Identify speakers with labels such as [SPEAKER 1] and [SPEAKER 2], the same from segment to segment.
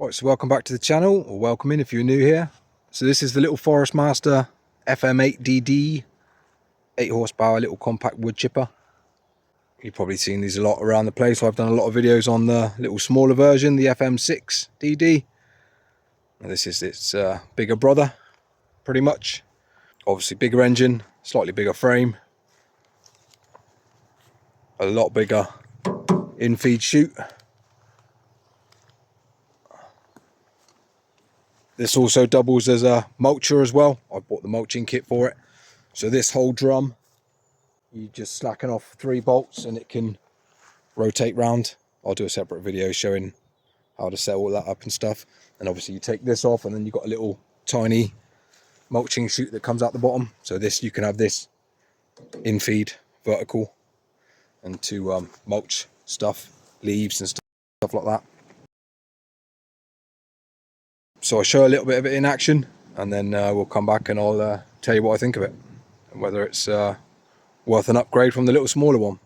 [SPEAKER 1] Right, so welcome back to the channel, or welcome in if you're new here. So this is the little Forest Master FM8DD 8 horsepower little compact wood chipper. You've probably seen these a lot around the place. I've done a lot of videos on the little smaller version, the FM6DD. And this is its bigger brother, pretty much. Obviously bigger engine, slightly bigger frame, a lot bigger in-feed chute. This also doubles as a mulcher as well. I bought the mulching kit for it. So this whole drum, you just slacken off 3 bolts and it can rotate round. I'll do a separate video showing how to set all that up and stuff. And obviously you take this off and then you've got a little tiny mulching chute that comes out the bottom. So this, you can have this in feed vertical and to mulch stuff, leaves and stuff like that. So I'll show a little bit of it in action and then we'll come back and I'll tell you what I think of it and whether it's worth an upgrade from the little smaller one.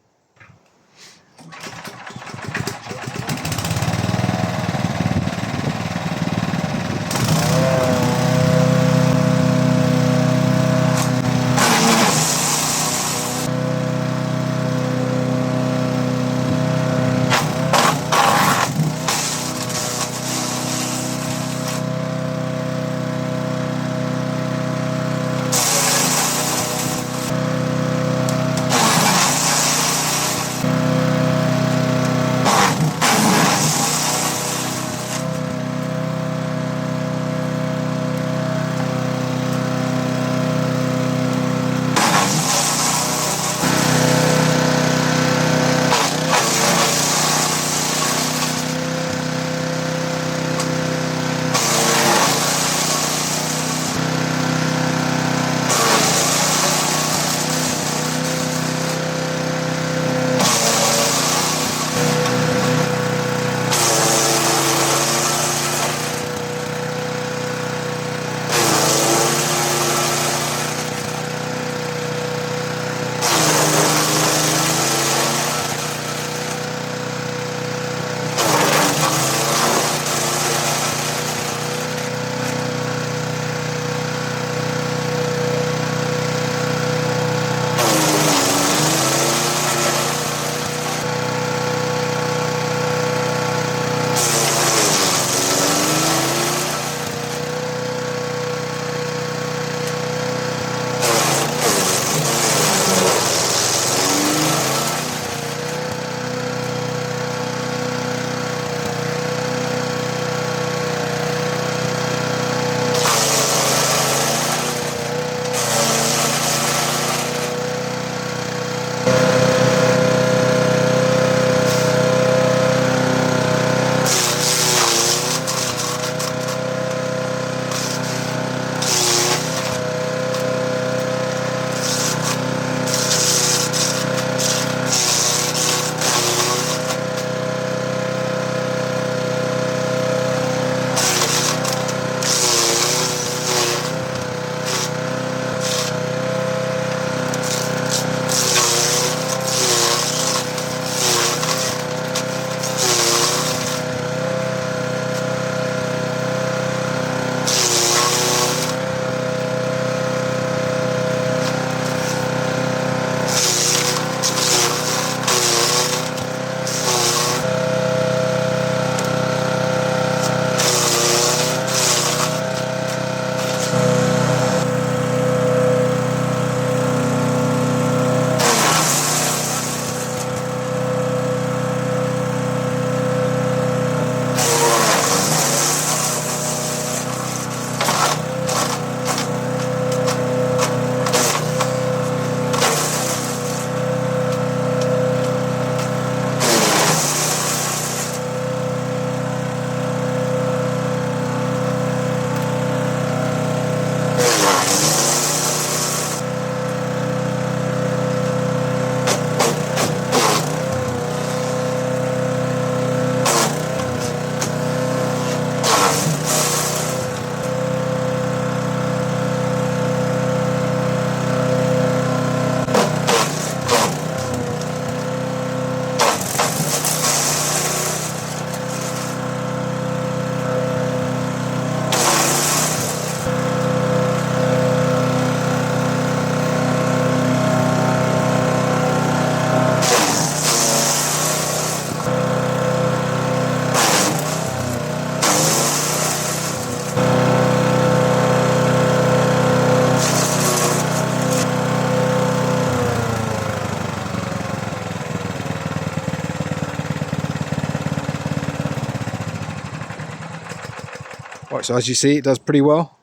[SPEAKER 1] Right, so as you see, it does pretty well.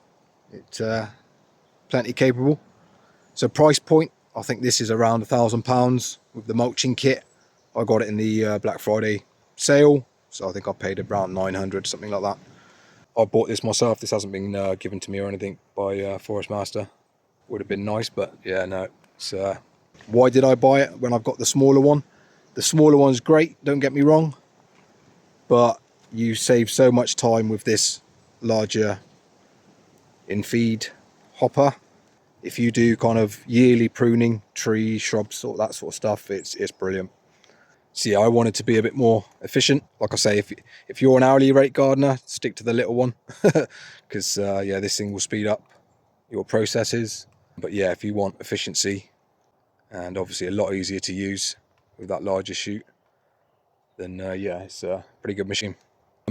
[SPEAKER 1] It's plenty capable. So price point, I think this is around £1,000 with the mulching kit. I got it in the Black Friday sale, so I think I paid around 900, something like that. I bought this myself. This hasn't been given to me or anything by Forest Master. Would have been nice, but yeah, no. It's, why did I buy it when I've got the smaller one? The smaller one's great, don't get me wrong, but you save so much time with this larger in-feed hopper. If you do kind of yearly pruning, trees, shrubs, all that sort of stuff, it's brilliant. So yeah, I wanted to be a bit more efficient. Like I say, if you're an hourly rate gardener, stick to the little one, because yeah, this thing will speed up your processes. But yeah, if you want efficiency, and obviously a lot easier to use with that larger chute, then yeah, it's a pretty good machine.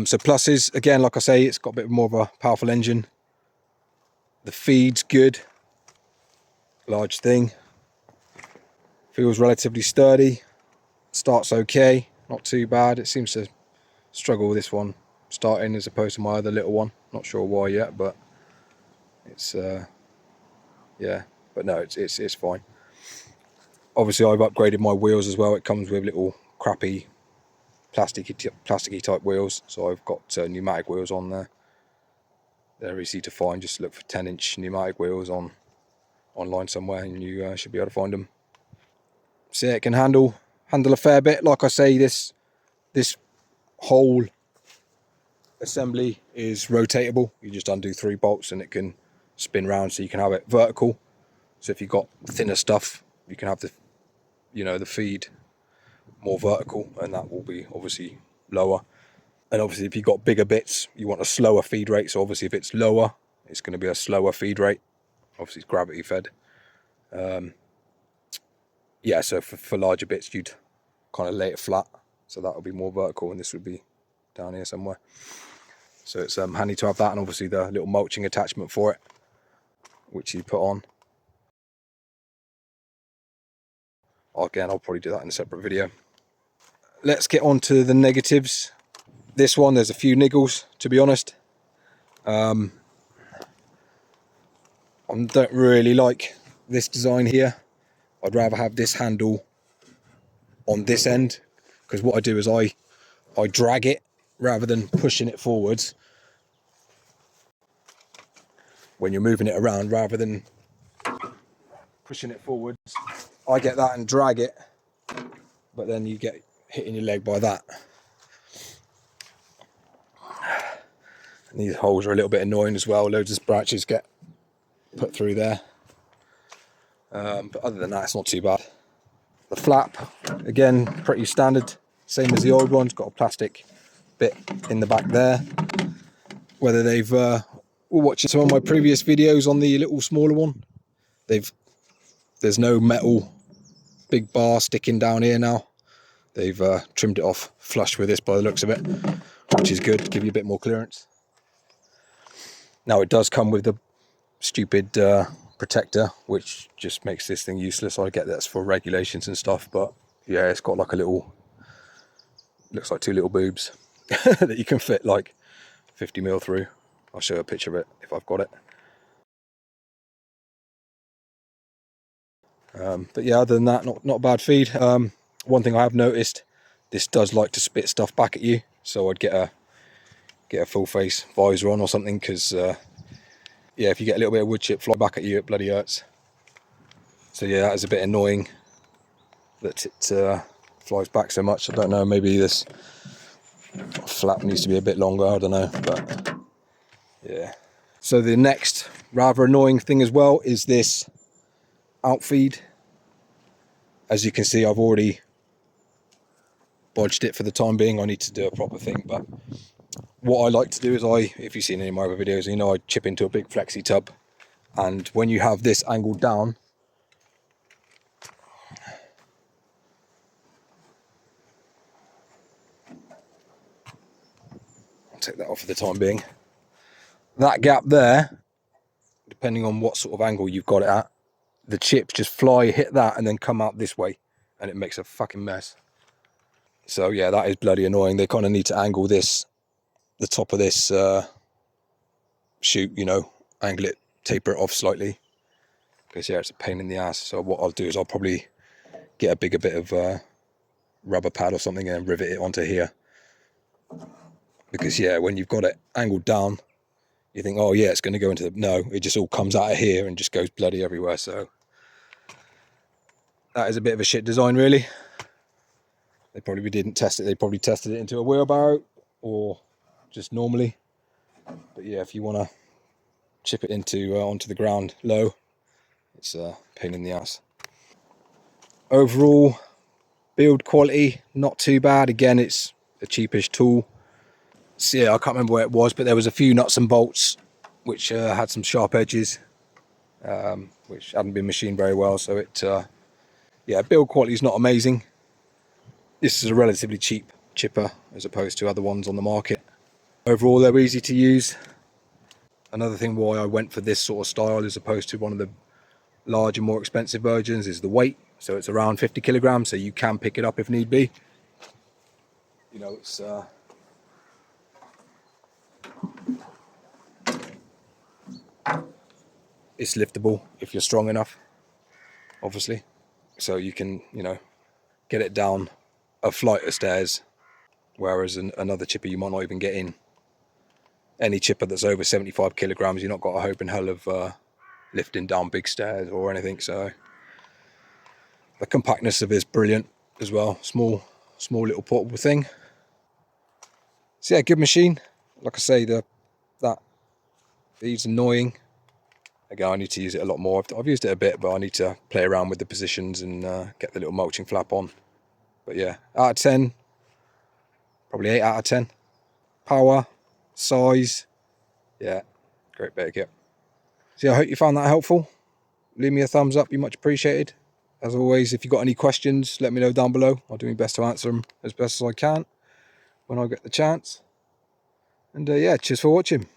[SPEAKER 1] So pluses, again, like I say, it's got a bit more of a powerful engine. The feed's good, large thing, feels relatively sturdy, starts okay, not too bad. It seems to struggle with this one starting as opposed to my other little one. Not sure why yet, but it's yeah, but no, it's fine. Obviously I've upgraded my wheels as well. It comes with little crappy plasticky type wheels, so I've got pneumatic wheels on there. They're easy to find. Just look for 10-inch pneumatic wheels online somewhere, and you should be able to find them. So yeah, it can handle a fair bit. Like I say, this whole assembly is rotatable. You just undo 3 bolts and it can spin round, so you can have it vertical. So if you've got thinner stuff, you can have the the feed more vertical, and that will be obviously lower. And obviously if you've got bigger bits, you want a slower feed rate. So obviously if it's lower, it's going to be a slower feed rate. Obviously it's gravity fed. Yeah, so for larger bits, you'd kind of lay it flat, so that would be more vertical, and this would be down here somewhere. So it's handy to have that, and obviously the little mulching attachment for it, which you put on. Again, I'll probably do that in a separate video. Let's get on to the negatives. This one, there's a few niggles, to be honest. I don't really like this design here. I'd rather have this handle on this end, because what I do is I drag it rather than pushing it forwards when you're moving it around, rather than pushing it forwards. I get that and drag it, but then you get hit in your leg by that. And these holes are a little bit annoying as well. Loads of branches get put through there. But other than that, it's not too bad. The flap, again, pretty standard, same as the old one. It's got a plastic bit in the back there. Whether they've we're watching some of my previous videos on the little smaller one, there's no metal big bar sticking down here now. They've trimmed it off flush with this by the looks of it, which is good, give you a bit more clearance. Now it does come with the stupid protector, which just makes this thing useless. I get that's for regulations and stuff, but yeah, it's got like a little, looks like 2 little boobs that you can fit like 50mm through. I'll show you a picture of it if I've got it. But yeah, other than that, not a bad feed. One thing I have noticed, this does like to spit stuff back at you, so I'd get a full face visor on or something, because yeah, if you get a little bit of wood chip fly back at you, it bloody hurts. So yeah, that is a bit annoying that it flies back so much. I don't know, maybe this flap needs to be a bit longer, I don't know, but yeah. So the next rather annoying thing as well is this outfeed. As you can see, I've already bodged it for the time being. I need to do a proper thing, but what I like to do is if you've seen any of my other videos, you know I chip into a big flexi tub, and when you have this angled down, I'll take that off for the time being. That gap there, depending on what sort of angle you've got it at, the chips just fly, hit that, and then come out this way, and it makes a fucking mess. So yeah, that is bloody annoying. They kind of need to angle this, the top of this shoot, you know, angle it, taper it off slightly, because yeah, it's a pain in the ass. So what I'll do is I'll probably get a bigger bit of rubber pad or something and rivet it onto here, because yeah, when you've got it angled down, you think, oh yeah, it's going to go into the, no, it just all comes out of here and just goes bloody everywhere. So that is a bit of a shit design, really. They probably didn't test it. They probably tested it into a wheelbarrow or just normally. But yeah, if you want to chip it into onto the ground low, it's a pain in the ass. Overall build quality, not too bad. Again, it's a cheapish tool. So yeah, I can't remember where it was, but there was a few nuts and bolts which had some sharp edges, which hadn't been machined very well. So it, yeah, build quality is not amazing. This is a relatively cheap chipper as opposed to other ones on the market. Overall, they're easy to use. Another thing why I went for this sort of style as opposed to one of the larger, more expensive versions is the weight. So it's around 50 kilograms, so you can pick it up if need be. You know, it's liftable if you're strong enough, obviously. So you can, you know, get it down a flight of stairs, whereas another chipper you might not even get in. Any chipper that's over 75 kilograms, you're not got a hope in hell of lifting down big stairs or anything. So the compactness of it is brilliant as well. Small little portable thing. So yeah, good machine. Like I say, it's annoying. Again, I need to use it a lot more. I've used it a bit, but I need to play around with the positions and get the little mulching flap on. But yeah, out of 10, probably 8 out of 10. Power, size, yeah, great bit of kit. So yeah, I hope you found that helpful. Leave me a thumbs up, be much appreciated. As always, if you've got any questions, let me know down below. I'll do my best to answer them as best as I can when I get the chance. And yeah, cheers for watching.